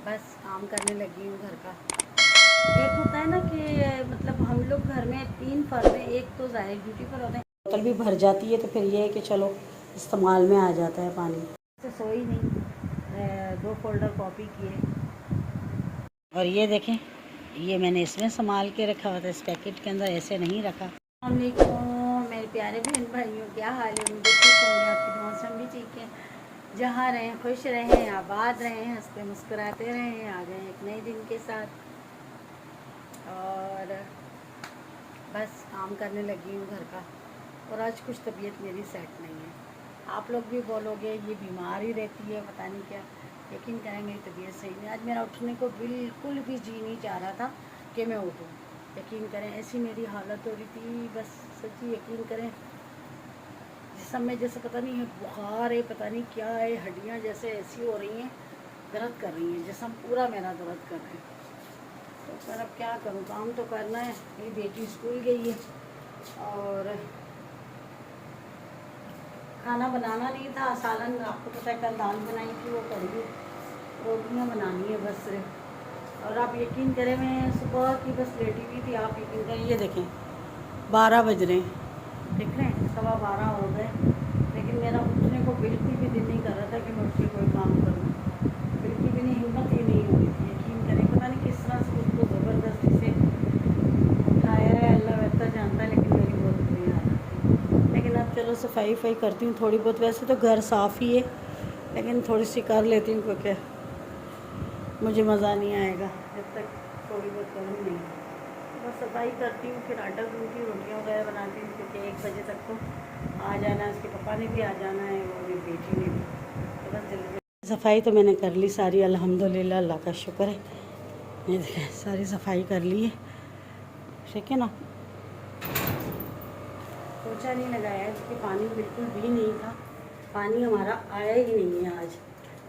बस काम करने लगी हूँ घर का। एक होता है ना कि मतलब हम लोग घर में 3 फर्द हैं, एक तो ज़ाहिर ड्यूटी पर होते हैं, बोतल भी भर जाती है तो फिर ये है कि चलो इस्तेमाल में आ जाता है पानी। तो सोई नहीं, 2 फोल्डर कॉपी किए और ये देखें, ये मैंने इसमें संभाल के रखा हुआ था, इस पैकेट के अंदर ऐसे नहीं रखा। मेरे प्यारे बहन भाइयों, क्या हाल है? मुझे ठीक होंगे, आपकी मौसम भी ठीक है। जहाँ रहें खुश रहें, आबाद रहें, हंसते मुस्कुराते रहें। आ गए एक नए दिन के साथ और बस काम करने लगी हूँ घर का। और आज कुछ तबीयत मेरी सेट नहीं है। आप लोग भी बोलोगे ये बीमार ही रहती है, पता नहीं क्या। यकीन करें मेरी तबीयत सही नहीं। आज मेरा उठने को बिल्कुल भी जी नहीं चाह रहा था कि मैं उठूँ। यकीन करें ऐसी मेरी हालत हो रही थी, बस सच्ची यकीन करें जिस्म में जैसे पता नहीं है बुखार है, पता नहीं क्या है, हड्डियाँ जैसे ऐसी हो रही हैं, दर्द कर रही हैं, जिस्म पूरा मेरा दर्द कर रहा है। तो सर अब क्या करूँ, काम तो करना है। मेरी बेटी स्कूल गई है और खाना बनाना नहीं था। सालन आपको पता है कल दाल बनाई थी, वो करी, रोटियाँ बनानी है बस सिर्फ। और आप यकीन करें मैं सुबह की बस लेटी हुई थी। आप यकीन करें ये देखें 12 बज रहे हैं, देख रहे हैं 12:15 हो गए, लेकिन मेरा उठने को बिल्कुल भी दिल नहीं कर रहा था कि मैं उठ के कोई काम करूँ। बिल्कुल भी नहीं, हिम्मत ही नहीं हो रही थी। यकीन करें पता नहीं किस तरह से उसको ज़बरदस्ती से उठाया है, अल्लाह बेहतर जानता है, लेकिन मेरी बहुत बुरी हालत थी। लेकिन अब चलो सफाई वफाई करती हूँ थोड़ी बहुत। वैसे तो घर साफ़ ही है, लेकिन थोड़ी सी कर लेती हूँ क्योंकि मुझे मज़ा नहीं आएगा जब तक थोड़ी बहुत करूँ नहीं। बस सफाई करती हूँ, फिर आटा गूँथती हूँ, रोटियाँ वगैरह बनाती हूँ, क्योंकि 1 बजे तक तो आ जाना है। उसके पापा ने भी आ जाना है और मेरी बेटी ने भी। तो बस जल्दी सफाई तो मैंने कर ली सारी, अल्हम्दुलिल्लाह, अल्लाह का शुक्र है। ये देखें सारी सफाई कर ली है, ठीक है ना। पोछा नहीं लगाया क्योंकि पानी बिल्कुल भी नहीं था। पानी हमारा आया ही नहीं है आज,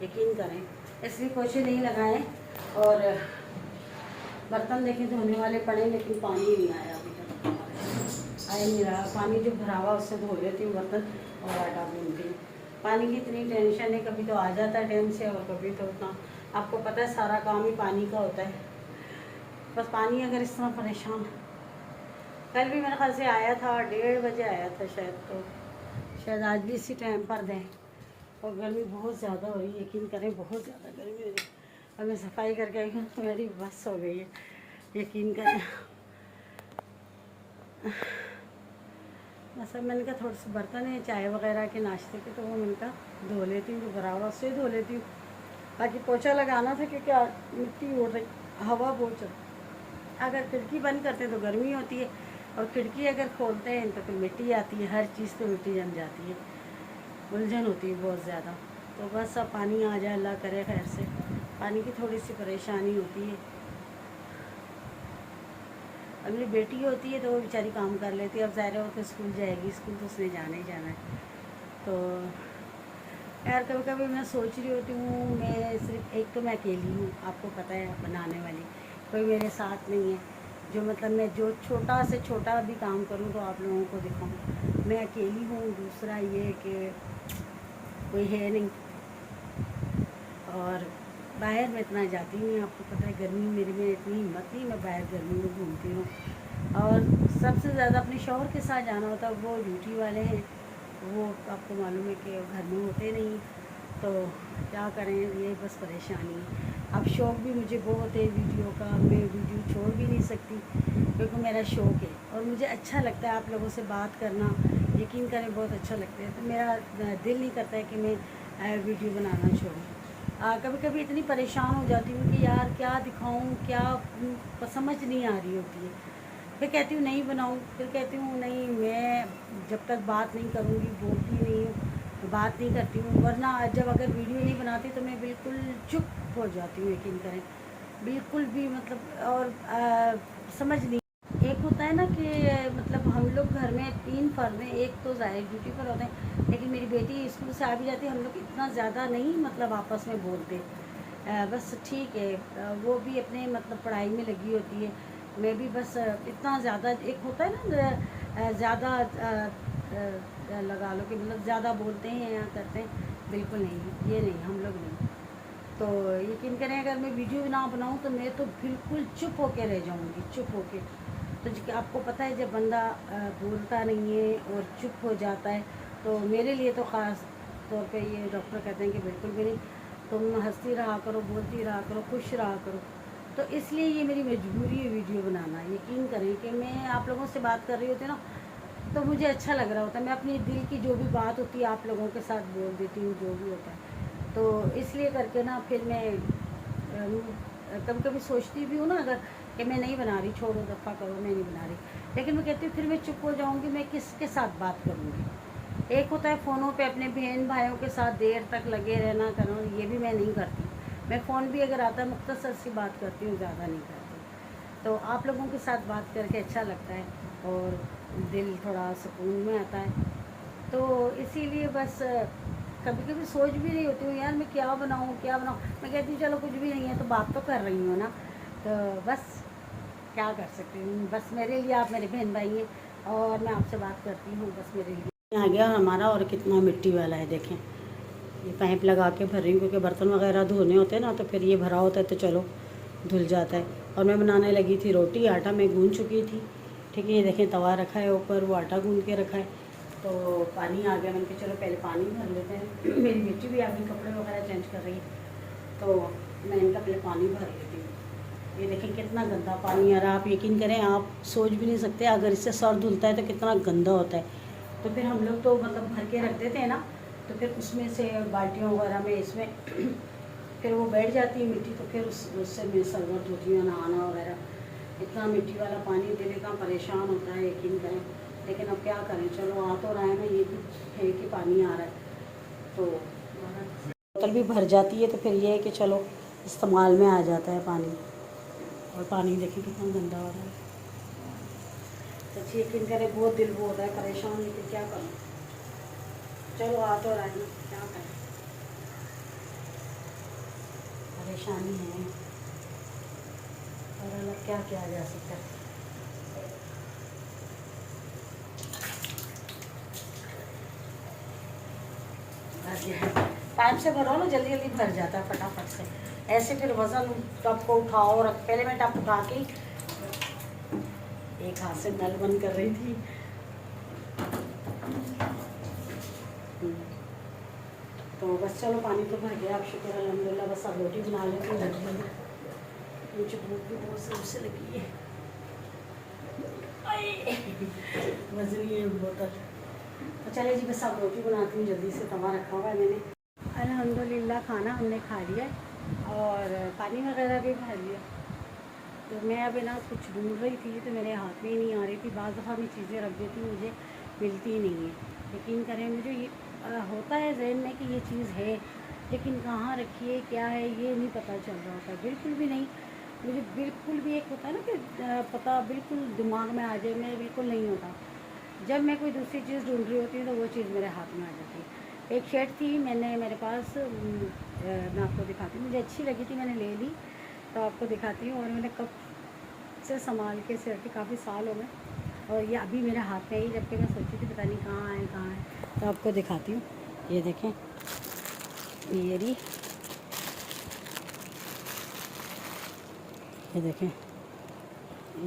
यकीन करें, इसलिए पोछे नहीं लगाए। और बर्तन देखें धोने वाले पड़े, लेकिन पानी नहीं आया अभी तक। आया नहीं रहा पानी, जो भरा हुआ उससे धो लेती हूँ बर्तन और आटा गूँथती हूँ। पानी की इतनी टेंशन है, कभी तो आ जाता है टाइम से और कभी तो उतना, आपको पता है सारा काम ही पानी का होता है। बस पानी अगर इस तरह परेशान, कल भी मेरे ख्याल से आया था, 1:30 बजे आया था शायद, तो शायद आज भी इसी टाइम पर दें। और गर्मी बहुत ज़्यादा हो रही है, यकीन करें बहुत ज़्यादा गर्मी हो रही है। और मैं सफाई करके आई हूँ तो मेरी बस हो गई है, यकीन करें। बस अब मैंने कहा थोड़े से बर्तन है चाय वगैरह के नाश्ते के, तो वो मैंने कहा धो लेती हूँ, जो भरा हुआ उससे धो लेती हूँ। बाकी पोछा लगाना था क्योंकि मिट्टी उड़ रही, हवा बहुत चल। अगर खिड़की बंद करते हैं तो गर्मी होती है, और खिड़की अगर खोलते हैं तो फिर मिट्टी आती है, हर चीज़ पे मिट्टी जम जाती है, उलझन होती है बहुत ज़्यादा। तो बस अब पानी आ जाए, अल्लाह करे खैर से। पानी की थोड़ी सी परेशानी होती है। अब मेरी बेटी होती है तो वो बेचारी काम कर लेती है, अब ज़ाहिर है वो तो स्कूल जाएगी, स्कूल तो उसने जाना ही जाना है। तो यार कभी कभी मैं सोच रही होती हूँ, मैं सिर्फ एक तो मैं अकेली हूँ, आपको पता है, बनाने वाली कोई मेरे साथ नहीं है। जो मतलब मैं जो छोटा से छोटा भी काम करूँ तो आप लोगों को दिखाऊँ, मैं अकेली हूँ। दूसरा ये कि कोई है नहीं, और बाहर में इतना जाती नहीं, आपको पता है गर्मी मेरी में इतनी हिम्मत नहीं, मैं बाहर गर्मी में घूमती हूँ। और सबसे ज़्यादा अपने शौहर के साथ जाना होता है, वो ड्यूटी वाले हैं, वो आपको मालूम है कि घर में होते नहीं, तो क्या करें, ये बस परेशानी है। अब शौक़ भी मुझे बहुत है वीडियो का, मैं वीडियो छोड़ भी नहीं सकती क्योंकि मेरा शौक़ है और मुझे अच्छा लगता है आप लोगों से बात करना। यकीन करें बहुत अच्छा लगता है, तो मेरा दिल नहीं करता है कि मैं वीडियो बनाना छोड़ूँ। कभी कभी इतनी परेशान हो जाती हूँ कि यार क्या दिखाऊँ, क्या समझ नहीं आ रही होती है। फिर कहती हूँ नहीं बनाऊँ, फिर कहती हूँ नहीं, मैं जब तक बात नहीं करूँगी, बोलती नहीं हूँ, बात नहीं करती हूँ। वरना जब अगर वीडियो नहीं बनाती तो मैं बिल्कुल चुप हो जाती हूँ, यकीन करें, बिल्कुल भी मतलब। और समझ नहीं, एक होता है ना कि मतलब हम लोग घर में 3 फर्द हैं, एक तो ज़ाहिर ड्यूटी पर होते हैं, लेकिन मेरी बेटी स्कूल से आ भी जाती है। हम लोग इतना ज़्यादा नहीं मतलब आपस में बोलते, बस ठीक है। वो भी अपने मतलब पढ़ाई में लगी होती है, मैं भी बस इतना ज़्यादा, एक होता है ना ज़्यादा लगा लो कि मतलब ज़्यादा बोलते हैं या करते हैं, बिल्कुल नहीं, ये नहीं, हम लोग नहीं। तो यकीन करें अगर मैं वीडियो ना बनाऊँ तो मैं तो बिल्कुल चुप होके रह जाऊँगी, चुप होके। तो आपको पता है जब बंदा बोलता नहीं है और चुप हो जाता है, तो मेरे लिए तो ख़ास तौर पे ये डॉक्टर कहते हैं कि बिल्कुल भी नहीं, तुम हंसती रहा करो, बोलती रहा करो, खुश रहा करो। तो इसलिए ये मेरी मजबूरी है वीडियो बनाना। यकीन करें कि मैं आप लोगों से बात कर रही होती ना, तो मुझे अच्छा लग रहा होता है। मैं अपनी दिल की जो भी बात होती है आप लोगों के साथ बोल देती हूँ, जो भी होता है। तो इसलिए करके ना फिर मैं कभी कभी सोचती भी हूँ ना अगर कि मैं नहीं बना रही, छोड़ो दफ़ा करो, मैं नहीं बना रही, लेकिन मैं कहती हूँ फिर मैं चुप हो जाऊँगी, मैं किसके साथ बात करूँगी। एक होता है फ़ोनों पे अपने बहन भाइयों के साथ देर तक लगे रहना करो, ये भी मैं नहीं करती। मैं फ़ोन भी अगर आता है मुख्तसर सी बात करती हूँ, ज़्यादा नहीं करती। तो आप लोगों के साथ बात करके अच्छा लगता है और दिल थोड़ा सुकून में आता है। तो इसीलिए बस कभी कभी सोच भी रही होती हूँ यार मैं क्या बनाऊँ क्या बनाऊँ। मैं कहती हूँ चलो कुछ भी नहीं है तो बात तो कर रही हूँ ना, तो बस क्या कर सकती हूँ। बस मेरे लिए आप मेरे बहन भाई हैं और मैं आपसे बात करती हूँ, बस मेरे लिए। आ गया हमारा, और कितना मिट्टी वाला है देखें। ये पाइप लगा के भर रही हूँ क्योंकि बर्तन वगैरह धोने होते हैं ना, तो फिर ये भरा होता है तो चलो धुल जाता है। और मैं बनाने लगी थी रोटी, आटा मैं गूँध चुकी थी, ठीक है। ये देखें तवा रखा है ऊपर, वो आटा गूँध के रखा है। तो पानी आ गया, मैंने कहा चलो पहले पानी भर लेते हैं। मेरी बेटी भी आ गई, कपड़े वगैरह चेंज कर रही है, तो मैं इनका पहले पानी भर लेती हूँ। ये देखें कितना गंदा पानी आ रहा है, आप यकीन करें आप सोच भी नहीं सकते अगर इससे सर धुलता है तो कितना गंदा होता है। तो फिर हम लोग तो मतलब भर के रख देते हैं ना, तो फिर उसमें से बाल्टियों वगैरह में इसमें फिर वो बैठ जाती है मिट्टी, तो फिर उससे मैं सलवर धोती हूँ, नहाना वगैरह। इतना मिट्टी वाला पानी दिल इतना परेशान होता है, यकीन करें। लेकिन अब क्या करें, चलो आ तो रहा है ना, ये भी है कि पानी आ रहा है तो बोतल भी भर जाती है, तो फिर ये है कि चलो इस्तेमाल में आ जाता है पानी। और पानी देखिए कितना गंदा हो रहा है, तो यकीन करें बहुत दिल वो होता है परेशान, लेकिन क्या करूँ, चलो आ तो रहा है ना, क्या करें, परेशानी है और अलग क्या किया जा सकता है। टाइम से भरो ना, जल्दी जल्दी भर जाता है फटाफट से। ऐसे फिर वज़न टब को उठाओ, और पहले मैं टब उठा के एक हाथ से नल बंद कर रही थी। तो बस चलो पानी तो भर गया, अब शुक्र अल्हम्दुलिल्लाह। बस अब रोटी बना लेती हूँ जल्दी जल्दी, मुझे भूख भी बहुत जोर से लगी है, वजनी है बोतल। तो चले जी बस अब रोटी बनाती हूँ जल्दी से, तवा रखा हुआ है मैंने। अल्हम्दुलिल्लाह खाना हमने खा लिया और पानी वगैरह भी भर लिया। तो मैं अभी ना कुछ ढूंढ रही थी, तो मेरे हाथ में ही नहीं आ रही थी। बाज़ दफ़ा मैं चीज़ें रख देती हूँ, मुझे मिलती ही नहीं है। यकीन करें मुझे ये होता है जहन में कि ये चीज़ है, लेकिन कहाँ रखी है, क्या है, ये नहीं पता चल रहा होता, बिल्कुल भी नहीं। मुझे बिल्कुल भी, एक होता है ना कि पता बिल्कुल दिमाग में आ जाए, मेरे बिल्कुल नहीं होता। जब मैं कोई दूसरी चीज़ ढूंढ रही होती हूँ तो वो चीज़ मेरे हाथ में आ जाती है। एक शर्ट थी मैंने मेरे पास, मैं आपको दिखाती हूँ, मुझे अच्छी लगी थी, मैंने ले ली, तो आपको दिखाती हूँ। और मैंने कब से संभाल के से रखी, काफ़ी साल हो गए, और ये अभी मेरे हाथ में ही, जबकि मैं सोची थी पता नहीं कहाँ है कहाँ है। तो आपको दिखाती हूँ, ये देखें, ये देखें,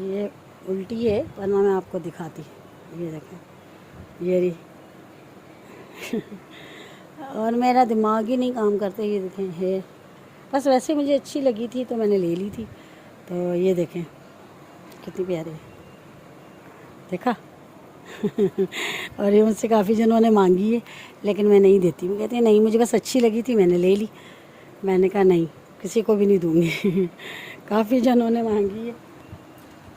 ये उल्टी है वरना मैं आपको दिखाती। ये देखें, ये रही और मेरा दिमाग ही नहीं काम करता। ये देखें है, बस वैसे मुझे अच्छी लगी थी तो मैंने ले ली थी। तो ये देखें कितनी प्यारी है, देखा और ये मुझसे काफ़ी जनों ने मांगी है, लेकिन मैं नहीं देती। मैं कहती नहीं, मुझे बस अच्छी लगी थी, मैंने ले ली। मैंने कहा नहीं, किसी को भी नहीं दूँगी काफ़ी जनों ने मांगी है,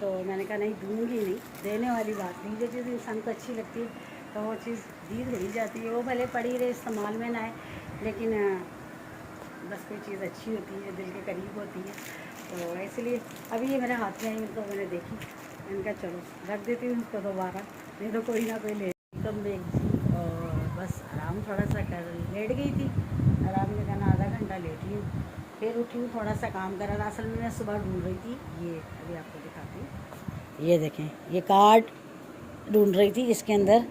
तो मैंने कहा नहीं दूँगी नहीं, देने वाली बात नहीं। जो चीज़ इंसान को अच्छी लगती है तो वो चीज़ दी ही जाती है, वो भले पड़ी रहे, इस्तेमाल में ना आए, लेकिन बस कोई चीज़ अच्छी होती है, दिल के करीब होती है। तो इसलिए अभी ये मेरे हाथ में आई, तो मैंने देखी, मैंने कहा चलो रख देती हूँ उसको दोबारा, नहीं तो कोई ना कोई ले। कम देखी और बस आराम थोड़ा सा कर लेट गई थी, आराम में करना आधा घंटा लेटी हूँ, फिर उठी हूँ, थोड़ा सा काम करा। असल में मैं सुबह ढूंढ रही थी, ये अभी आपको दिखाती हूँ। ये देखें, ये कार्ड ढूंढ रही थी, इसके अंदर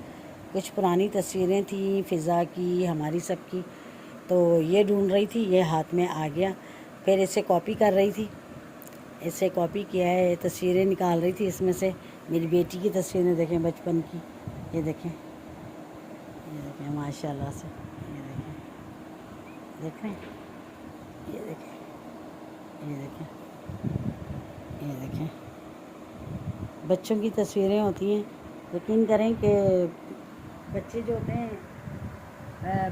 कुछ पुरानी तस्वीरें थी फ़िज़ा की, हमारी सब की। तो ये ढूंढ रही थी, ये हाथ में आ गया। फिर इसे कॉपी कर रही थी, इसे कॉपी किया है, तस्वीरें निकाल रही थी इसमें से। मेरी बेटी की तस्वीरें देखें बचपन की, ये देखें, ये देखें माशाल्लाह से, ये देखें, देख रहे हैं, ये देखें, ये देखें, ये देखें। बच्चों की तस्वीरें होती हैं। यकीन करें कि बच्चे जो होते हैं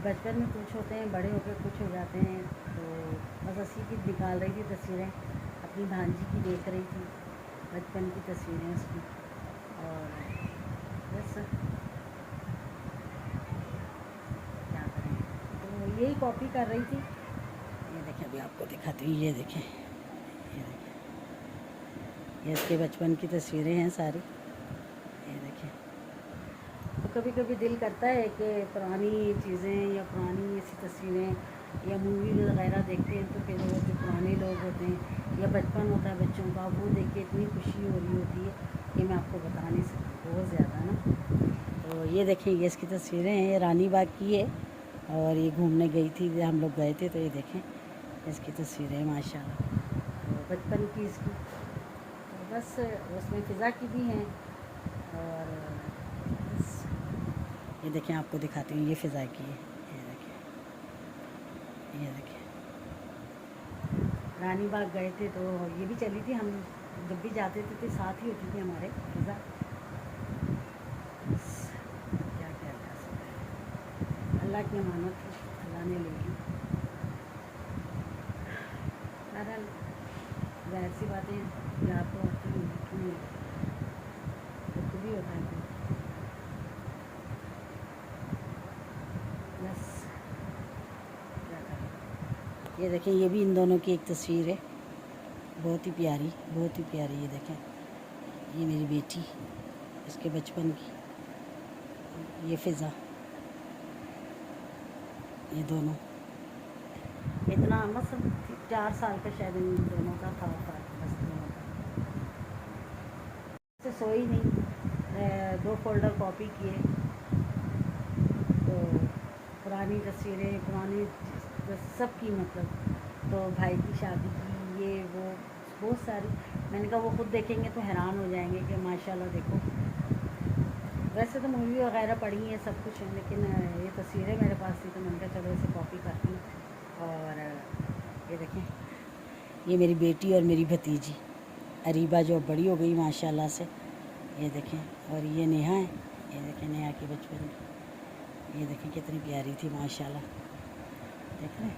बचपन में कुछ होते हैं, बड़े होकर कुछ हो जाते हैं। तो बस असी की निकाल रही थी तस्वीरें, अपनी भांजी की देख रही थी, बचपन की तस्वीरें उसकी। और बस क्या करें, तो यही कॉपी कर रही थी। ये देखें, अभी आपको दिखाती हूँ, ये देखें, ये देखें, ये इसके बचपन की तस्वीरें हैं सारी, ये देखें। तो कभी कभी दिल करता है कि पुरानी चीज़ें या पुरानी ऐसी तस्वीरें या मूवी वगैरह देखते हैं, तो फिर वो जो पुराने लोग होते हैं या बचपन होता है बच्चों का, वो देख के इतनी खुशी हो रही होती है कि मैं आपको बता नहीं सकती, बहुत ज़्यादा ना। तो ये देखें, ये इसकी तस्वीरें हैं, ये रानी बाग की है और ये घूमने गई थी, हम लोग गए थे। तो ये देखें इसकी तस्वीरें माशाल्लाह, तो बचपन की इसकी। तो बस उसमें फ़िज़ा की भी हैं। और बस ये देखें, आपको दिखाती हूँ, ये फ़िज़ा की है, ये देखें, ये देखें। रानी बाग गए थे तो ये भी चली थी, हम जब भी जाते थे तो साथ ही होती थी हमारे फ़िज़ा। क्या क्या जा सकता है, अल्लाह की अमानत थी, अल्लाह ने ले ली। बहरहाल ज़ाहिर सी बातें याद तो आती हैं, लेकिन दुख भी होता है। बस क्या करें। ये देखें, ये भी इन दोनों की एक तस्वीर है, बहुत ही प्यारी, बहुत ही प्यारी। ये देखें, ये मेरी बेटी, इसके बचपन की, ये फ़िज़ा, ये दोनों। इतना बस 4 साल का शायद इन दोनों का था फ़र्क, बस दोनों का। से सोई नहीं, 2 फ़ोल्डर कॉपी किए। तो पुरानी तस्वीरें, पुरानी सब की मतलब, तो भाई की शादी की, ये वो बहुत सारी। मैंने कहा वो खुद देखेंगे तो हैरान हो जाएंगे कि माशाल्लाह देखो। वैसे तो मूवी वगैरह पढ़ी हैं, सब कुछ है, लेकिन ये तस्वीरें मेरे पास थी तो मैंने कहा चलो इसे कॉपी करती हूँ। और ये देखें, ये मेरी बेटी और मेरी भतीजी अरीबा, जो बड़ी हो गई माशाल्लाह से, ये देखें। और ये नेहा है, ये देखें नेहा की बचपन की, ये देखें कितनी प्यारी थी माशाल्लाह, देख रहे हैं।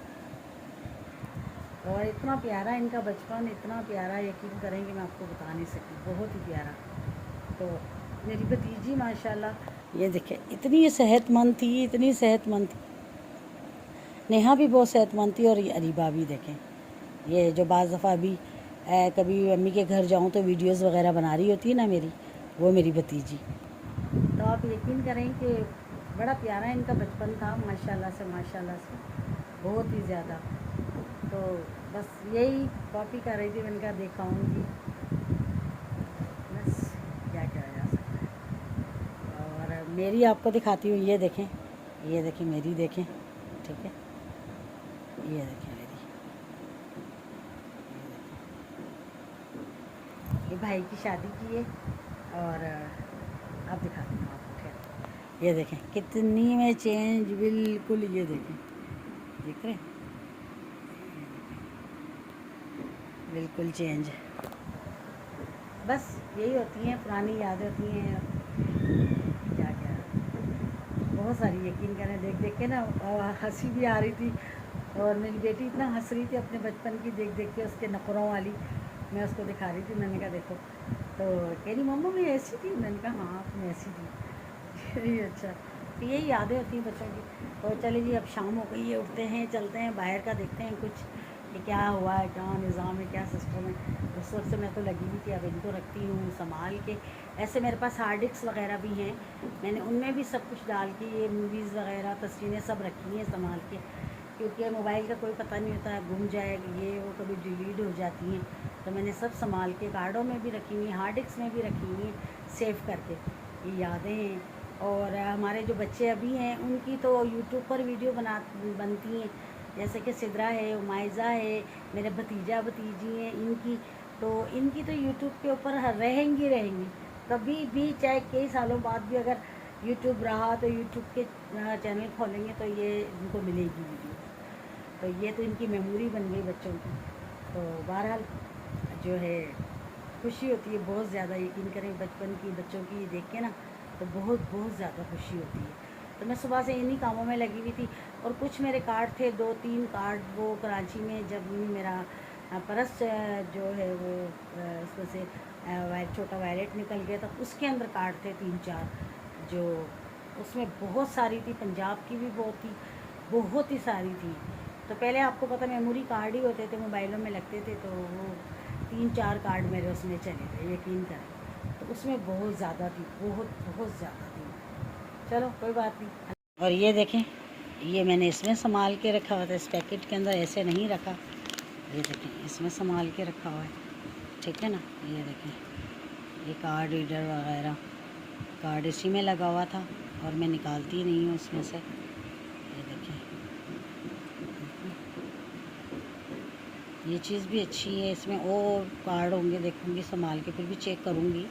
और इतना प्यारा इनका बचपन, इतना प्यारा, यकीन करें कि मैं आपको बता नहीं सकती, बहुत ही प्यारा। तो मेरी भतीजी माशाल्लाह, ये देखें इतनी सेहतमंद थी, इतनी सेहतमंद थी। नेहा भी बहुत सेहतमंद थी, और ये अरीबा भी देखें, ये जो बाज़ दफ़ा भी कभी अम्मी के घर जाऊँ तो वीडियोस वगैरह बना रही होती है ना मेरी, वो मेरी भतीजी। तो आप यकीन करें कि बड़ा प्यारा इनका बचपन था माशाल्लाह से, माशाल्लाह से बहुत ही ज़्यादा। तो बस यही कॉपी कर रही थी, मैंने कहा दिखाऊँगी, बस क्या किया जा सकता है। और मेरी आपको दिखाती हूँ, ये देखें, ये देखें मेरी, देखें, ठीक है, ये देखें मेरी, ये भाई की शादी की है। और अब दिखाती हूँ आपको, खैर ये देखें कितनी में चेंज, बिल्कुल, ये देखें, देख रहे हैं, बिल्कुल चेंज। बस यही होती हैं, पुरानी यादें होती हैं, क्या क्या बहुत सारी, यकीन करें देख देख के ना हंसी भी आ रही थी। और मेरी बेटी इतना हंस रही थी अपने बचपन की देख देख के, उसके नखरों वाली, मैं उसको दिखा रही थी। मैंने कहा देखो, तो कह रही मम्मा मैं ऐसी थी, मैंने कहा हाँ तुम ऐसी थी। अच्छा, तो यही यादें होती हैं बच्चों की। तो चलिए जी, अब शाम हो गई है, उठते हैं, चलते हैं बाहर का, देखते हैं कुछ कि क्या हुआ है, क्या निज़ाम है, क्या सिस्टम है। उस वक्त से मैं तो लगी हुई थी, अब इनको रखती हूँ संभाल के। ऐसे मेरे पास हार्ड डिस्क वगैरह भी हैं, मैंने उनमें भी सब कुछ डाल के ये मूवीज़ वगैरह तस्वीरें सब रखी हैं संभाल के, क्योंकि मोबाइल का कोई पता नहीं होता, गुम जाएगा, ये वो कभी डिलीट हो जाती हैं। तो मैंने सब संभाल के कार्डों में भी रखी हुई, हार्ड डिस्क में भी रखी हुई, सेव करके, ये यादें हैं। और हमारे जो बच्चे अभी हैं उनकी तो यूट्यूब पर वीडियो बनती हैं, जैसे कि सिद्रा है, उमाइज़ा है, मेरे भतीजा भतीजी हैं इनकी, तो इनकी तो यूट्यूब के ऊपर रहेंगी। कभी भी चाहे कई सालों बाद भी अगर यूट्यूब रहा तो यूट्यूब के चैनल खोलेंगे तो ये इनको मिलेगी वीडियो। तो ये तो इनकी मेमोरी बन गई बच्चों की। तो बहरहाल जो है खुशी होती है बहुत ज़्यादा, यकीन करें बचपन की बच्चों की देख के ना तो बहुत ज़्यादा खुशी होती है। तो मैं सुबह से इन्हीं कामों में लगी हुई थी। और कुछ मेरे कार्ड थे, 2-3 कार्ड, वो कराची में जब मेरा परस जो है वो उसमें से छोटा वैलेट निकल गया था, उसके अंदर कार्ड थे 3-4, जो उसमें बहुत सारी थी, पंजाब की भी बहुत ही सारी थी। तो पहले आपको पता मेमोरी कार्ड ही होते थे, मोबाइलों में लगते थे, तो वो 3-4 कार्ड मेरे उसमें चले गए, यकीन करें। तो उसमें बहुत ज़्यादा थी, बहुत ज़्यादा थी। चलो कोई बात नहीं। और ये देखें, ये मैंने इसमें संभाल के रखा हुआ था, इस पैकेट के अंदर ऐसे नहीं रखा। ये देखें इसमें संभाल के रखा हुआ है, ठीक है ना। ये देखें, ये कार्ड रीडर वगैरह कार्ड इसी में लगा हुआ था और मैं निकालती नहीं हूँ उसमें से। ये देखें, ये चीज़ भी अच्छी है, इसमें और कार्ड होंगे, देखूँगी संभाल के, फिर भी चेक करूँगी।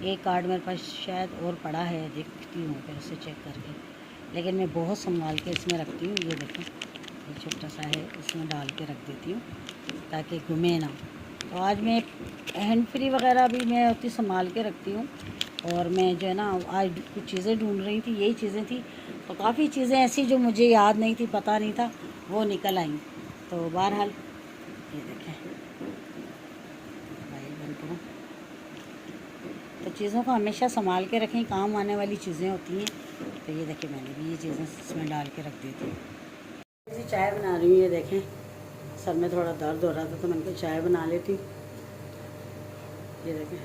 एक कार्ड मेरे पास शायद और पड़ा है, देखती हूँ फिर उसे चेक करके, लेकिन मैं बहुत संभाल के इसमें रखती हूँ। ये देखें, ये छोटा सा है, इसमें डाल के रख देती हूँ ताकि घूमे ना। तो आज मैं हैंड फ्री वगैरह भी मैं उतनी संभाल के रखती हूँ। और मैं जो है ना आज कुछ चीज़ें ढूंढ रही थी, यही चीज़ें थी, तो काफ़ी चीज़ें ऐसी जो मुझे याद नहीं थी, पता नहीं था, वो निकल आई। तो बहरहाल ये देखें भाई बंद करूँ, तो चीज़ों को हमेशा संभाल के रखें, काम आने वाली चीज़ें होती हैं। तो ये देखें मैंने भी ये चीज़ें इसमें डाल के रख दी थी। इसी चाय बना रही हूँ, ये देखें सर में थोड़ा दर्द हो रहा था तो मैंने कहा चाय बना लेती हूँ। ये देखें,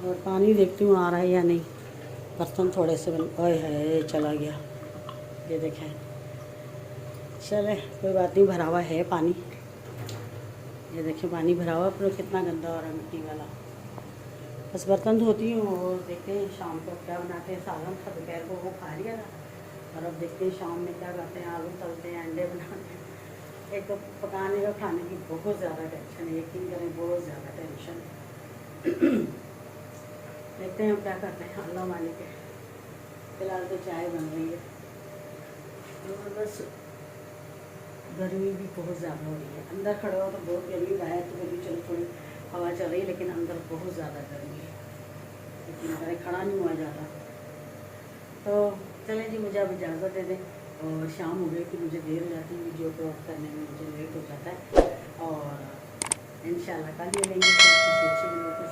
और पानी देखती हूँ आ रहा है या नहीं, बर्तन थोड़े से ओए है चला गया। ये देखें, चले कोई बात नहीं, भरा हुआ है पानी। ये देखें पानी भरा हुआ, पर कितना गंदा हो रहा है मिट्टी वाला। बस बर्तन धोती हूँ और देखते हैं शाम को क्या बनाते हैं। सालन था दोपहर को, वो खा लिया था, और अब देखते हैं शाम में क्या करते हैं। आलू तलते हैं, अंडे बनाते हैं। एक तो पकाने का खाने की बहुत ज़्यादा टेंशन है, यकीन करें बहुत ज़्यादा टेंशन है। देखते हैं हम क्या करते हैं, अल्लाह मालिक है। फिलहाल तो चाय बन रही है, और बस गर्मी भी बहुत ज़्यादा हो रही है। अंदर खड़े हो तो बहुत गर्मी, बाहर तो गर्मी चलो थोड़ी हवा चल रही है, लेकिन अंदर बहुत ज़्यादा गर्मी है, लेकिन अगर खड़ा नहीं हुआ जाता। तो चलें जी, मुझे अब इजाज़त दे दें। और शाम हो गई कि मुझे देर हो जाती है, वीडियो को करने में मुझे लेट हो जाता है। और इंशाल्लाह कल मिलेंगे, अच्छी वीडियो।